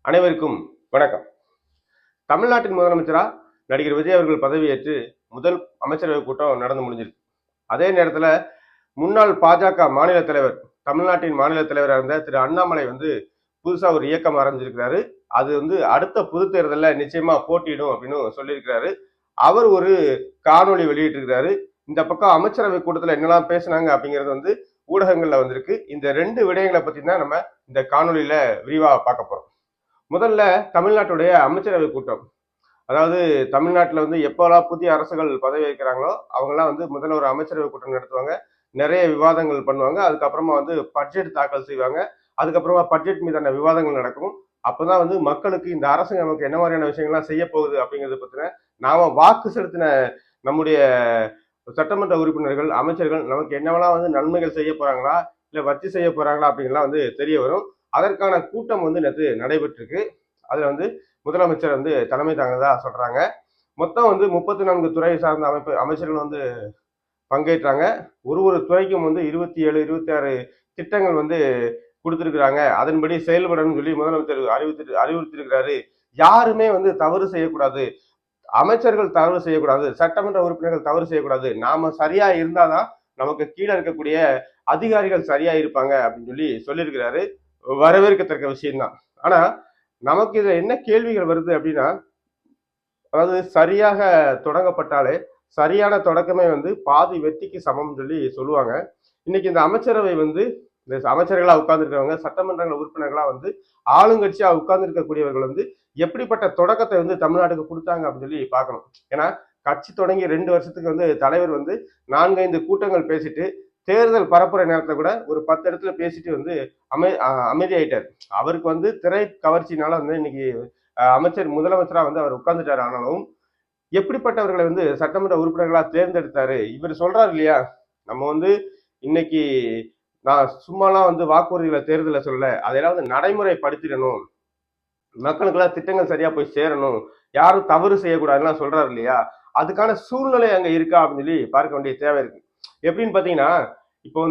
அனைவருக்கும் வணக்கம். தமிழ்நாட்டின் முதலமைச்சரா நடிகர் விஜய் அவர்கள் பதவியேற்று முதல் அமைச்சரவை கூட்டம் நடந்து முடிஞ்சிருக்கு. அதே நேரத்தில் முன்னாள் பாஜக மாநில தலைவர், தமிழ்நாட்டின் மாநில தலைவராக இருந்த திரு அண்ணாமலை புதுசா ஒரு இயக்கம் ஆரம்பிச்சிருக்கிறாரு. அது அடுத்த பொது தேர்தலில் நிச்சயமா போட்டியிடும் அப்படின்னு சொல்லியிருக்கிறாரு. அவர் ஒரு காணொலி வெளியிட்டிருக்கிறாரு. இந்த பக்கம் அமைச்சரவை கூட்டத்தில் என்னெல்லாம் பேசினாங்க அப்படிங்கிறது ஊடகங்கள்ல வந்திருக்கு. இந்த 2 விடயங்களை பத்தி தான் நம்ம இந்த காணொலியில விரிவா பார்க்க போறோம். முதல்ல தமிழ்நாட்டுடைய அமைச்சரவை கூட்டம். அதாவது தமிழ்நாட்டில் எப்போல்லாம் புதிய அரசுகள் பதவி வைக்கிறாங்களோ அவங்கெல்லாம் முதல்ல ஒரு அமைச்சரவை கூட்டம் நடத்துவாங்க. நிறைய விவாதங்கள் பண்ணுவாங்க. அதுக்கப்புறமா பட்ஜெட் தாக்கல் செய்வாங்க. அதுக்கப்புறமா பட்ஜெட் மீதான விவாதங்கள் நடக்கும். அப்பதான் மக்களுக்கு இந்த அரசு நமக்கு என்ன மாதிரியான விஷயங்கள்லாம் செய்ய போகுது அப்படிங்கிறத பத்தின நாம வாக்கு செலுத்தின நம்முடைய சட்டமன்ற உறுப்பினர்கள், அமைச்சர்கள் நமக்கு என்னவெல்லாம் நன்மைகள் செய்ய போறாங்களா, இல்ல வச்சு செய்ய போறாங்களா அப்படிங்கலாம் தெரிய வரும். அதற்கான கூட்டம் நேற்று நடைபெற்றிருக்கு. அதுல முதலமைச்சர் தலைமை தாங்கதா சொல்றாங்க. மொத்தம் 34 துறை சார்ந்த அமைச்சர்கள் பங்கேற்றாங்க. ஒரு துறைக்கும் 27, 26 திட்டங்கள் கொடுத்திருக்கிறாங்க. அதன்படி செயல்படணும்னு சொல்லி முதலமைச்சர் அறிவுறுத்திருக்கிறாரு. யாருமே தவறு செய்யக்கூடாது, அமைச்சர்கள் தவறு செய்யக்கூடாது, சட்டமன்ற உறுப்பினர்கள் தவறு செய்யக்கூடாது. நாம சரியா இருந்தாதான் நமக்கு கீழே இருக்கக்கூடிய அதிகாரிகள் சரியா இருப்பாங்க அப்படின்னு சொல்லியிருக்கிறாரு. வரவேற்கத்தக்க விஷயம்தான். ஆனா நமக்கு இதுல என்ன கேள்விகள் வருது அப்படின்னா, அதாவது சரியாக தொடங்கப்பட்டாலே சரியான தொடக்கமே பாதி வெற்றிக்கு சமம் சொல்லுவாங்க. இன்னைக்கு இந்த அமைச்சரவை இந்த அமைச்சர்களா உட்கார்ந்துருக்கிறவங்க, சட்டமன்ற உறுப்பினர்களா ஆளுங்கட்சியா உட்கார்ந்து இருக்கக்கூடியவர்கள் எப்படிப்பட்ட தொடக்கத்தை தமிழ்நாட்டுக்கு கொடுத்தாங்க அப்படின்னு பார்க்கணும். ஏன்னா கட்சி தொடங்கி 2 வருஷத்துக்கு தலைவர் 4-5 கூட்டங்கள் பேசிட்டு தேர்தல் பரப்புரை நேரத்தை கூட ஒரு 10 இடத்துல பேசிட்டு அமைதியாயிட்டார். அவருக்கு திரை கவர்ச்சினால இன்னைக்கு அமைச்சர் முதலமைச்சரா அவர் உட்கார்ந்துட்டாரு. ஆனாலும் எப்படிப்பட்டவர்களை சட்டமன்ற உறுப்பினர்களா தேர்ந்தெடுத்தாரு. இவர் சொல்றாரு இல்லையா, நம்ம இன்னைக்கு நான் சும்மாலாம் வாக்குறுதிகளை தேர்தல சொல்ல, அதையெல்லாம் நடைமுறைப்படுத்திடணும், மக்களுக்கெல்லாம் திட்டங்கள் சரியா போய் சேரணும், யாரும் தவறு செய்யக்கூடாதுலாம் சொல்றாரு இல்லையா, அதுக்கான சூழ்நிலை அங்க இருக்கா அப்படின்னு பார்க்க வேண்டிய தேவை இருக்கு. எப்படின்னு பாத்தீங்கன்னா, இப்போ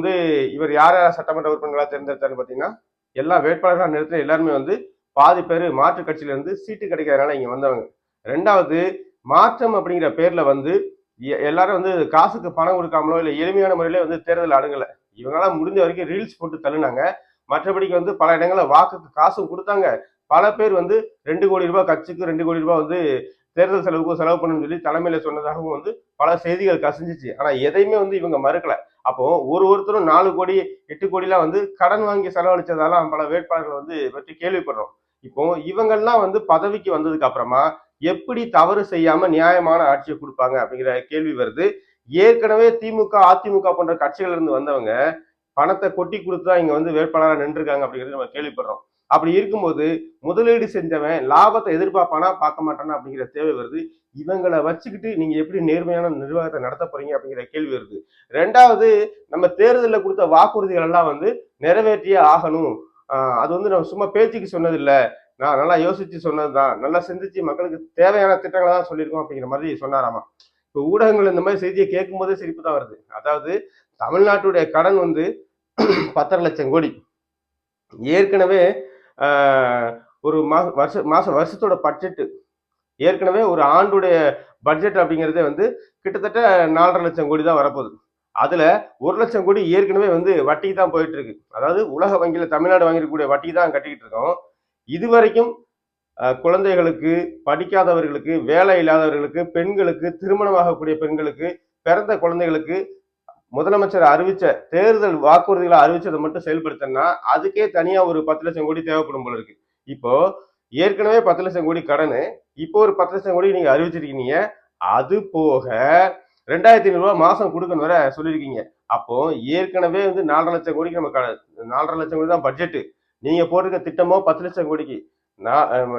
இவர் யார் யார் சட்டமன்ற உறுப்பினர்களா தேர்ந்தெடுத்தாருன்னு பாத்தீங்கன்னா, எல்லா வேட்பாளர்களா நிறுத்தின எல்லாருமே பாதி பேர் மாற்று கட்சியில சீட்டு கிடைக்கிறதுனால இங்க வந்தவங்க. 2வது மாற்றம் அப்படிங்கிற பேர்ல எல்லாரும் காசுக்கு பணம் கொடுக்காமலோ இல்ல எளிமையான முறையில தேர்தல் அணுகல. இவங்களால முடிஞ்ச வரைக்கும் ரீல்ஸ் போட்டு தள்ளுனாங்க. மற்றபடிக்கு பல இடங்கள்ல வாக்குக்கு காசும் கொடுத்தாங்க. பல பேர் 2 கோடி ரூபாய் கட்சிக்கு 2 கோடி ரூபாய் தேர்தல் செலவுக்கும் செலவு பண்ணணும்னு சொல்லி தலைமையில சொன்னதாகவும் பல செய்திகள் கசிஞ்சிச்சு. ஆனா எதையுமே இவங்க மறுக்கல. அப்போ ஒருத்தரும் 4 கோடி 8 கோடிலாம் கடன் வாங்கி செலவழிச்சதாலாம் பல வேட்பாளர்கள் பற்றி கேள்விப்படுறோம். இப்போ இவங்கெல்லாம் பதவிக்கு வந்ததுக்கு அப்புறமா எப்படி தவறு செய்யாம நியாயமான ஆட்சியை கொடுப்பாங்க அப்படிங்கிற கேள்வி வருது. ஏற்கனவே திமுக, அதிமுக போன்ற கட்சிகள் இருந்து வந்தவங்க பணத்தை கொட்டி கொடுத்துதான் இங்க வேட்பாளராக நின்றுருக்காங்க அப்படிங்கிறது நம்ம கேள்விப்படுறோம். அப்படி இருக்கும்போது முதலீடு செஞ்சவன் லாபத்தை எதிர்பார்ப்பானா பார்க்க மாட்டானா அப்படிங்கிற தேவை வருது. இவங்களை வச்சுக்கிட்டு நீங்க எப்படி நேர்மையான நிர்வாகத்தை நடத்த போறீங்க அப்படிங்கிற கேள்வி வருது. 2வது, நம்ம தேர்தலில் கொடுத்த வாக்குறுதிகள் எல்லாம் நிறைவேற்றியே ஆகணும். அது நம்ம சும்மா பேச்சுக்கு சொன்னது இல்லை, நான் நல்லா யோசிச்சு சொன்னதுதான், நல்லா சிந்திச்சு மக்களுக்கு தேவையான திட்டங்களை தான் சொல்லியிருக்கோம் அப்படிங்கிற மாதிரி சொன்னாராமா. இப்போ ஊடகங்கள் இந்த மாதிரி செய்தியை கேட்கும் போதே சிரிப்பு தான் வருது. அதாவது தமிழ்நாட்டுடைய கடன் 10.5 லட்சம் கோடி. ஏற்கனவே ஒரு வருஷத்தோட பட்ஜெட், ஏற்கனவே ஒரு ஆண்டுடைய பட்ஜெட் அப்படிங்கிறதே கிட்டத்தட்ட 4.5 லட்சம் கோடி தான் வரப்போகுது. அதுல 1 லட்சம் கோடி ஏற்கனவே வட்டிக்கு தான் போயிட்டு இருக்கு. அதாவது உலக வங்கியில தமிழ்நாடு வாங்கிருக்கக்கூடிய வட்டிக்கு தான் கட்டிக்கிட்டு இருக்கோம். இதுவரைக்கும் குழந்தைகளுக்கு, படிக்காதவர்களுக்கு, வேலை இல்லாதவர்களுக்கு, பெண்களுக்கு, திருமணமாகக்கூடிய பெண்களுக்கு, பிறந்த குழந்தைகளுக்கு முதலமைச்சர் அறிவிச்ச தேர்தல் வாக்குறுதிகளை அறிவிச்சதை மட்டும் செயல்படுத்தினா அதுக்கே தனியா ஒரு 10 லட்சம் கோடி தேவைப்படும் போல இருக்கு. இப்போ ஏற்கனவே 10 லட்சம் கோடி கடனு, இப்போ ஒரு 10 லட்சம் கோடி நீங்க அறிவிச்சிருக்கீங்க. அது போக 2,500 ரூபாய் மாசம் கொடுக்கணும் வர சொல்லியிருக்கீங்க. அப்போ ஏற்கனவே 4.5 லட்சம் கோடிக்கு நம்ம 4.5 லட்சம் கோடி தான் பட்ஜெட். நீங்க போட்டிருக்க திட்டமோ 10 லட்சம் கோடிக்கு.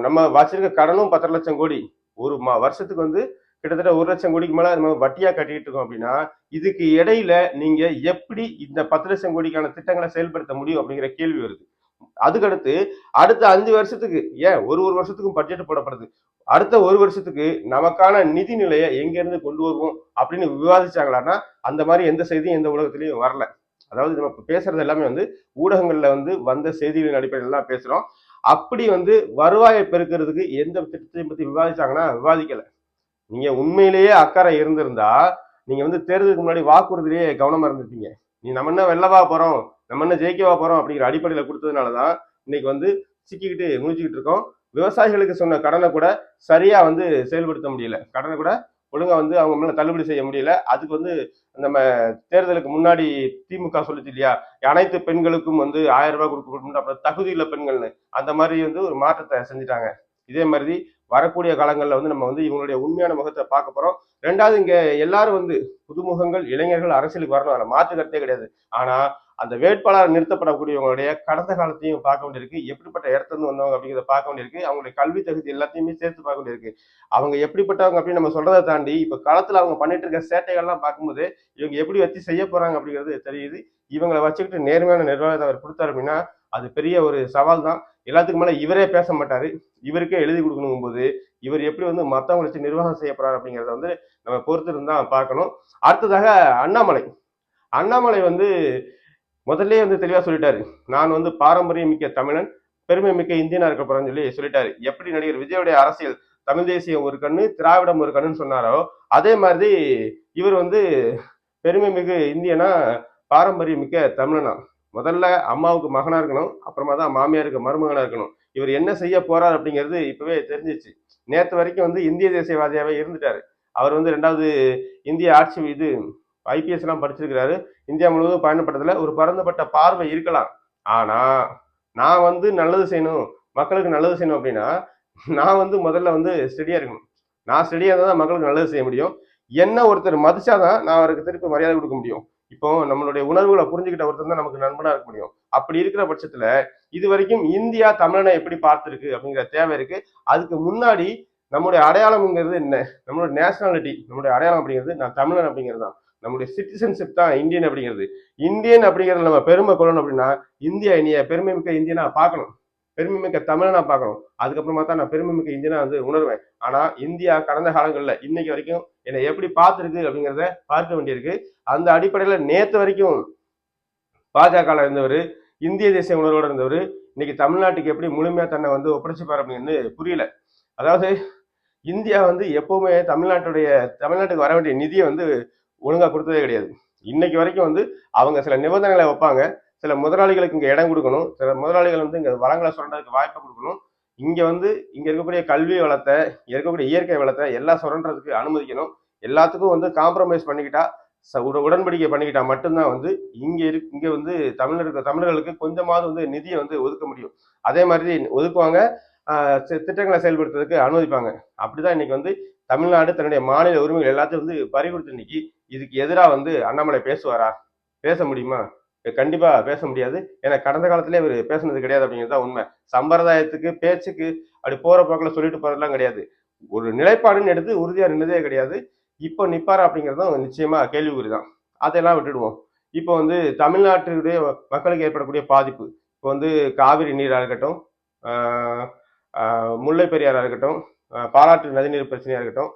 நம்ம வச்சிருக்க கடனும் 10 லட்சம் கோடி. ஒரு வருஷத்துக்கு கிட்டத்தட்ட 1 லட்சம் கோடிக்கு மேல நம்ம வட்டியா கட்டிட்டு இருக்கோம். அப்படின்னா இதுக்கு இடையில நீங்க எப்படி இந்த 10 லட்சம் கோடிக்கான திட்டங்களை செயல்படுத்த முடியும் அப்படிங்கிற கேள்வி வருது. அதுக்கடுத்து அடுத்த 5 வருஷத்துக்கு, ஏன் ஒரு வருஷத்துக்கும் பட்ஜெட் போடப்படுது, அடுத்த 1 வருஷத்துக்கு நமக்கான நிதி நிலையை எங்க இருந்து கொண்டு வருவோம் அப்படின்னு விவாதிச்சாங்களான்னா அந்த மாதிரி எந்த செய்தியும் எந்த ஊடகத்திலையும் வரல. அதாவது நம்ம பேசுறது எல்லாமே ஊடகங்கள்ல வந்த செய்திகளின் அடிப்படையில் தான் பேசுறோம். அப்படி வந்து வருவாயை பெருக்கிறதுக்கு எந்த திட்டத்தையும் பத்தி விவாதிச்சாங்கன்னா விவாதிக்கல. நீங்க உண்மையிலேயே அக்கறை இருந்திருந்தா நீங்க வந்து தேர்தலுக்கு முன்னாடி வாக்குறுதிலேயே கவனமா இருந்திருப்பீங்க. நம்ம என்ன வெல்லவா போறோம், நம்ம என்ன ஜெயிக்கவா போறோம் அப்படிங்கிற அடிப்படையில கொடுத்ததுனாலதான் இன்னைக்கு வந்து சிக்கிக்கிட்டு முடிச்சுக்கிட்டு இருக்கோம். விவசாயிகளுக்கு சொன்ன கடனை கூட சரியா வந்து செயல்படுத்த முடியல. கடனை கூட ஒழுங்கா வந்து அவங்க மேல தள்ளுபடி செய்ய முடியல. அதுக்கு வந்து நம்ம தேர்தலுக்கு முன்னாடி திமுக சொல்லுச்சு இல்லையா, அனைத்து பெண்களுக்கும் வந்து 1000 ரூபாய் கொடுக்கணும், அப்புறம் தகுதியுள்ள பெண்கள்னு அந்த மாதிரி வந்து ஒரு மாற்றத்தை செஞ்சுட்டாங்க. இதே மாதிரி வரக்கூடிய காலங்களில் வந்து நம்ம வந்து இவங்களுடைய உண்மையான முகத்தை பார்க்க போறோம். ரெண்டாவது, இங்க எல்லாரும் வந்து புதுமுகங்கள் இளைஞர்கள் அரசியலுக்கு வரணும், அதில் மாற்று கருத்தே கிடையாது. ஆனா அந்த வேட்பாளர் நிறுத்தப்படக்கூடியவங்களுடைய கடந்த காலத்தையும் பார்க்க வேண்டியிருக்கு, எப்படிப்பட்ட இடத்துல இருந்து வந்தவங்க அப்படிங்கிறத பார்க்க வேண்டியிருக்கு, அவங்களுடைய கல்வி தகுதி எல்லாத்தையுமே சேர்த்து பார்க்க வேண்டியிருக்கு. அவங்க எப்படிப்பட்டவங்க அப்படின்னு நம்ம சொல்றதை தாண்டி இப்ப களத்துல அவங்க பண்ணிட்டு இருக்க சேட்டைகள்லாம் பார்க்கும்போது இவங்க எப்படி வச்சு செய்ய போறாங்க அப்படிங்கிறது தெரியுது. இவங்களை வச்சுக்கிட்டு நேர்மையான நிர்வாகத்தை அவர் கொடுத்தாரு அப்படின்னா அது பெரிய ஒரு சவால் தான். எல்லாத்துக்கு மேல இவரே பேச மாட்டாரு, இவருக்கே எழுதி கொடுக்கணும் போது இவர் எப்படி வந்து மத்தவங்களை வச்சு நிர்வாகம் செய்ய போறாரு அப்படிங்கிறத வந்து நம்ம பொறுத்து இருந்தா பார்க்கணும். அடுத்ததாக அண்ணாமலை. அண்ணாமலை வந்து முதல்ல வந்து தெளிவா சொல்லிட்டாரு, நான் வந்து பாரம்பரியம் மிக்க தமிழன், பெருமை மிக்க இந்தியனா இருக்க போறேன்னு சொல்லி சொல்லிட்டாரு. எப்படி நடிகர் விஜயோடைய அரசியல் தமிழ் தேசியம் ஒரு கண்ணு திராவிடம் ஒரு கண்ணுன்னு சொன்னாரோ அதே மாதிரி இவர் வந்து பெருமை மிகு இந்தியனா பாரம்பரியம் மிக்க தமிழனா. முதல்ல அம்மாவுக்கு மகனா இருக்கணும், அப்புறமா தான் மாமியாருக்கு மருமகனா இருக்கணும். இவர் என்ன செய்ய போறார் அப்படிங்கிறது இப்பவே தெரிஞ்சிச்சு. நேற்று வரைக்கும் வந்து இந்திய தேசியவாதியாவே இருந்துட்டாரு. அவர் வந்து 2வது இந்திய ஆட்சி இது ஐபிஎஸ் எல்லாம் படிச்சிருக்கிறாரு. இந்தியா முழுவதும் பயணப்பட்டதுல ஒரு பரந்தப்பட்ட பார்வை இருக்கலாம். ஆனா நான் வந்து நல்லது செய்யணும், மக்களுக்கு நல்லது செய்யணும் அப்படின்னா நான் வந்து முதல்ல வந்து ஸ்டெடியா இருக்கணும். நான் ஸ்டெடியா இருந்தா தான் மக்களுக்கு நல்லது செய்ய முடியும். என்ன ஒருத்தர் மதிச்சாதான் நான் அவருக்கு திருப்பி மரியாதை கொடுக்க முடியும். இப்போ நம்மளுடைய உணர்வுகளை புரிஞ்சுக்கிட்ட ஒருத்தர் தான் நமக்கு நண்பனா இருக்க முடியும். அப்படி இருக்கிற பட்சத்துல இது வரைக்கும் இந்தியா தமிழனை எப்படி பார்த்திருக்கு அப்படிங்கிற தேவை இருக்கு. அதுக்கு முன்னாடி நம்முடைய அடையாளம்ங்கிறது என்ன, நம்மளோட நேஷனாலிட்டி, நம்மளுடைய அடையாளம் அப்படிங்கிறது நான் தமிழன் அப்படிங்கிறது தான். நம்முடைய சிட்டிசன்ஷிப் தான் இந்தியன் அப்படிங்கிறது. இந்தியன் அப்படிங்கிறத நம்ம பெருமை கொள்ளணும் அப்படின்னா இந்தியா இனிய பெருமை மிக்க இந்தியனா பார்க்கணும், பெருமை மிக்க தமிழனா பார்க்கணும். அதுக்கப்புறமா தான் நான் பெருமை மிக்க இந்தியனா வந்து உணர்வேன். ஆனா இந்தியா கடந்த காலங்கள்ல இன்னைக்கு வரைக்கும் என்னை எப்படி பார்த்துருக்கு அப்படிங்கிறத பார்க்க வேண்டியிருக்கு. அந்த அடிப்படையில நேத்து வரைக்கும் பாஜக இருந்தவர், இந்திய தேசிய உணர்வோடு இருந்தவர், இன்னைக்கு தமிழ்நாட்டுக்கு எப்படி முழுமையா தன்னை வந்து ஒப்படைச்சுப்பார் அப்படின்னு புரியல. அதாவது இந்தியா வந்து எப்பவுமே தமிழ்நாட்டுக்கு வர வேண்டிய நிதியை வந்து ஒழுங்கா கொடுத்ததே கிடையாது. இன்னைக்கு வரைக்கும் வந்து அவங்க சில நிபந்தனைகளை வைப்பாங்க. சில முதலாளிகளுக்கு இங்க இடம் கொடுக்கணும், சில முதலாளிகள் வந்து இங்க வளங்களை சுரண்டதுக்கு வாய்ப்பை கொடுக்கணும், இங்க வந்து இங்க இருக்கக்கூடிய கல்வி வளத்தை, இருக்கக்கூடிய இயற்கை வளத்தை எல்லாம் சுரண்டதுக்கு அனுமதிக்கணும். எல்லாத்துக்கும் வந்து காம்ப்ரமைஸ் பண்ணிக்கிட்டா, உடன்படிக்கை பண்ணிக்கிட்டா மட்டும்தான் வந்து இங்க வந்து தமிழர்களுக்கு கொஞ்சமாவது வந்து நிதியை வந்து ஒதுக்க முடியும். அதே மாதிரி ஒதுக்குவாங்க, திட்டங்களை செயல்படுத்துறதுக்கு அனுமதிப்பாங்க. அப்படிதான் இன்னைக்கு வந்து தமிழ்நாடு தன்னுடைய மாநில உரிமைகள் எல்லாத்தையும் வந்து பறிகொடுத்து இன்னைக்கு இதுக்கு எதிராக வந்து அண்ணாமலை பேசுவாரா? பேச முடியுமா? கண்டிப்பா பேச முடியாது. ஏன்னா கடந்த காலத்திலே இவர் பேசுனது கிடையாது அப்படிங்கிறது தான் உண்மை. சம்பிரதாயத்துக்கு பேச்சுக்கு அப்படி போற போக்கில் சொல்லிட்டு போறதுலாம் கிடையாது. ஒரு நிலைப்பாடுன்னு எடுத்து உறுதியா நின்னதே கிடையாது. இப்போ நிப்பாரா அப்படிங்கிறதும் நிச்சயமா கேள்விக்குறிதான். அதெல்லாம் விட்டுடுவோம். இப்போ வந்து தமிழ்நாட்டுடைய மக்களுக்கு ஏற்படக்கூடிய பாதிப்பு, இப்போ வந்து காவிரி நீரா இருக்கட்டும், முல்லை பெரியாரா இருக்கட்டும், பாலாற்று நதிநீர் பிரச்சனையா இருக்கட்டும்,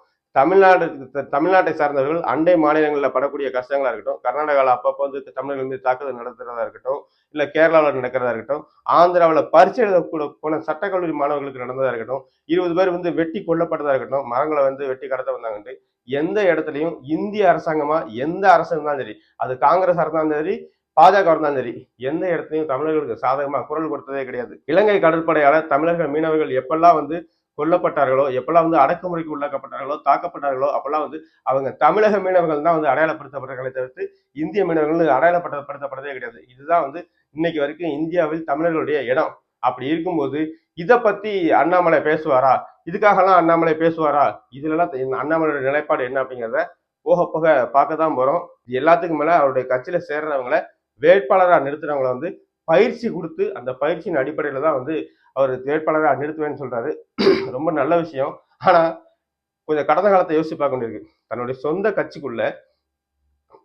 தமிழ்நாட்டை சார்ந்தவர்கள் அண்டை மாநிலங்களில் படக்கூடிய கஷ்டங்களா இருக்கட்டும், கர்நாடகாவில் அப்பப்போ வந்து தமிழர்கள் மீது தாக்குதல் நடத்துறதா இருக்கட்டும், இல்ல கேரளாவில் நடக்கிறதா இருக்கட்டும், ஆந்திராவில் பரீட்சை எழுத போன சட்டக்கல்லூரி மாணவர்களுக்கு நடந்ததா இருக்கட்டும், 20 பேர் வந்து வெட்டி கொல்லப்பட்டதா இருக்கட்டும், மரங்களை வந்து வெட்டி கடத்த வந்தாங்கன்ட்டு எந்த இடத்துலையும் இந்திய அரசாங்கமா எந்த அரசு இருந்தாலும் சரி, அது காங்கிரஸ் இருந்தாலும் சரி, பாஜக இருந்தாலும் சரி, எந்த இடத்துலையும் தமிழர்களுக்கு சாதகமா குரல் கொடுத்ததே கிடையாது. இலங்கை கடற்படையால தமிழர்கள் மீனவர்கள் எப்பெல்லாம் வந்து கொல்லப்பட்டார்களோ, எப்பெல்லாம் வந்து அடக்குமுறைக்கு உள்ளாக்கப்பட்டார்களோ, தாக்கப்பட்டார்களோ, அப்பெல்லாம் வந்து அவங்க தமிழக மீனவர்கள் தான் வந்து அடையாளப்படுத்தப்பட்டார்களே தவிர்த்து இந்திய மீனவர்கள் அடையாளப்படுத்தப்பட்டதே கிடையாது. இதுதான் வந்து இன்னைக்கு வரைக்கும் இந்தியாவில் தமிழர்களுடைய இடம். அப்படி இருக்கும்போது இதை பத்தி அண்ணாமலை பேசுவாரா? இதுக்காகலாம் அண்ணாமலை பேசுவாரா? இதுலலாம் அண்ணாமலையோட நிலைப்பாடு என்ன அப்படிங்கிறத போக போக பார்க்க தான் போறோம். இது எல்லாத்துக்கும் மேல அவருடைய கட்சியில சேர்றவங்களை வேட்பாளராக நிறுத்துறவங்களை வந்து பயிற்சி கொடுத்து அந்த பயிற்சியின் அடிப்படையில தான் வந்து அவர் வேட்பாளராக நிறுத்துவேன்னு சொல்றாரு. ரொம்ப நல்ல விஷயம். ஆனா கொஞ்சம் கடந்த காலத்தை யோசிச்சு பார்க்க வேண்டியிருக்கு. தன்னுடைய சொந்த கட்சிக்குள்ள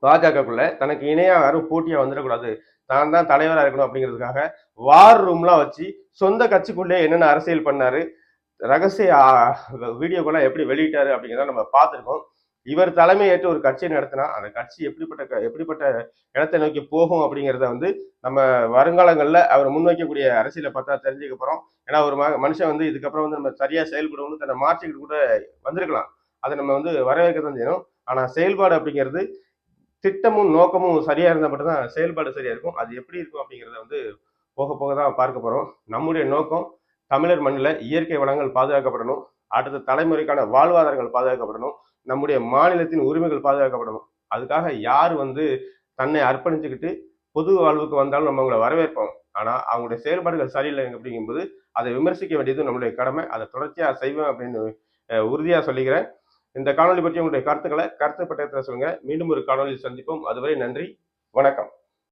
பாஜகக்குள்ள தனக்கு இணையா யாரும் போட்டியா வந்துடக்கூடாது, தான் தான் தலைவராக இருக்கணும் அப்படிங்கிறதுக்காக வார் ரூம்லாம் வச்சு சொந்த கட்சிக்குள்ளே என்னென்ன அரசியல் பண்ணாரு, ரகசிய வீடியோக்கெல்லாம் எப்படி வெளியிட்டாரு அப்படிங்கிறத நம்ம பார்த்துருக்கோம். இவர் தலைமையேற்று ஒரு கட்சியை நடத்தினா அந்த கட்சி எப்படிப்பட்ட இடத்தை நோக்கி போகும் அப்படிங்கிறத வந்து நம்ம வருங்காலங்களில் அவர் முன்வைக்கக்கூடிய அரசியலை பார்த்தா தெரிஞ்சுக்க போறோம். ஏன்னா ஒரு மனுஷன் வந்து இதுக்கப்புறம் வந்து நம்ம சரியா செயல்படுவோம்னு தன்னை மாற்றிக்கிட்டு கூட வந்திருக்கலாம். அதை நம்ம வந்து வரவேற்க தான் செய்யணும். ஆனா செயல்பாடு அப்படிங்கிறது திட்டமும் நோக்கமும் சரியா இருந்தா மட்டும்தான் செயல்பாடு சரியா இருக்கும். அது எப்படி இருக்கும் அப்படிங்கிறத வந்து போக போக தான் பார்க்க போறோம். நம்முடைய நோக்கம் தமிழர் மண்ணில் இயற்கை வளங்கள் பாதுகாக்கப்படணும். அடுத்த தலைமுறைக்கான வாழ்வாதாரங்கள் பாதுகாக்கப்படணும். நம்முடைய மாநிலத்தின் உரிமைகள் பாதுகாக்கப்படணும். அதுக்காக யார் வந்து தன்னை அர்ப்பணிச்சுக்கிட்டு பொது வாழ்வுக்கு வந்தாலும் நம்ம அவங்களை வரவேற்போம். ஆனா அவங்களுடைய செயல்பாடுகள் சரியில்லை அப்படிங்கும்போது அதை விமர்சிக்க வேண்டியது நம்முடைய கடமை. அதை தொடர்ச்சியா செய்வேன் அப்படின்னு உறுதியா சொல்லிக்கிறேன். இந்த காணொலி பற்றி உங்களுடைய கருத்துக்களை கருத்து பட்டயத்தில் சொல்லுங்க. மீண்டும் ஒரு காணொலியில் சந்திப்போம். அதுவரை நன்றி, வணக்கம்.